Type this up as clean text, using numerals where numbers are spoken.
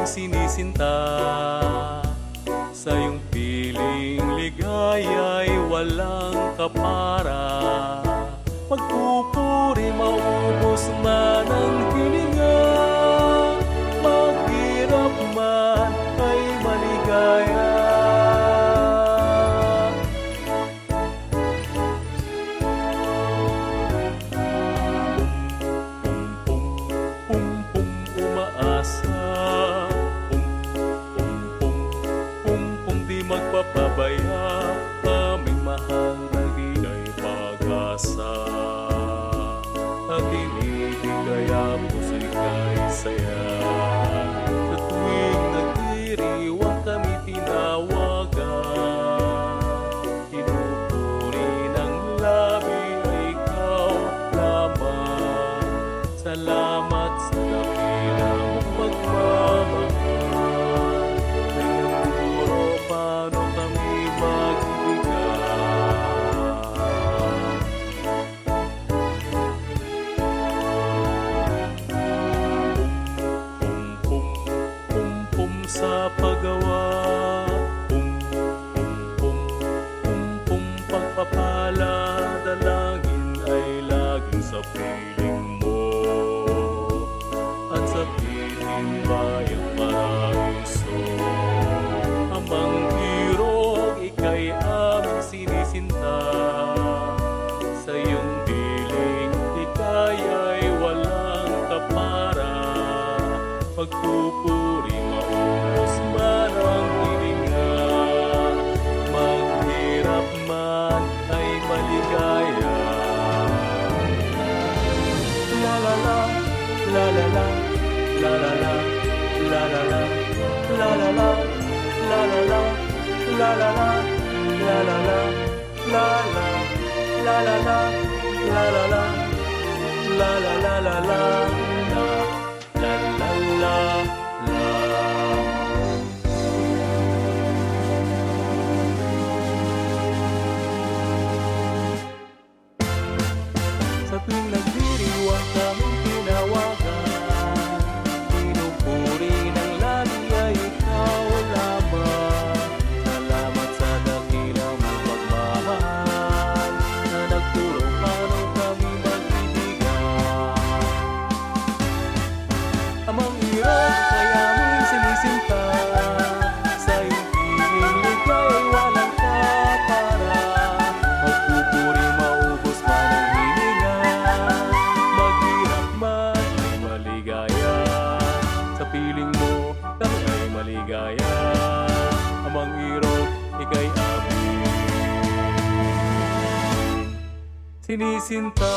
aming sinisinta. Sa iyong piling ligaya'y walang kapara. Magpupuri maubos man ang hininga, maghirap man ay maligaya. Umaasa, di magpapabaya, aming mahal na bigay pag-asa. At inibigay ang puso'y kay saya. Sa tuwing nagdiriwang kami tinawagan, pinupuri ng labi ay ikaw lamang. Salamat sa dakilang pagmamahal, nagtuturo paano kami magbigay. Pum sa paggawa, pum pagpapala, dalangin ay laging sa piling mo. At sa piling bayang paraiso, amang hirog, ika'y aming sinisinta. Sa iyong piling, ika'y walang kapara. Magpupuri maubos man ang hininga, maghirap man ay maligaya. La la la, la la la, la la la, la la la, la la la, la la la, la la la, la la la, la la, la la la, la la la, la la la la la, la la la. Sa tuwing nagdiriwang kaming tinawagan, pinupuri ng labi ay ikaw lamang. Salamat sa dakilang pagmamahal, na nagturo paano kami mag-ibigay. Amang hirap ay aming sinisinta, sa iyong piling ligay walang kapara. Magpupuri maubos man ang hininga, maghirap man ay maligaya. Sa piling mo kami ay maligaya, amang hirap ika'y aming sinisinta.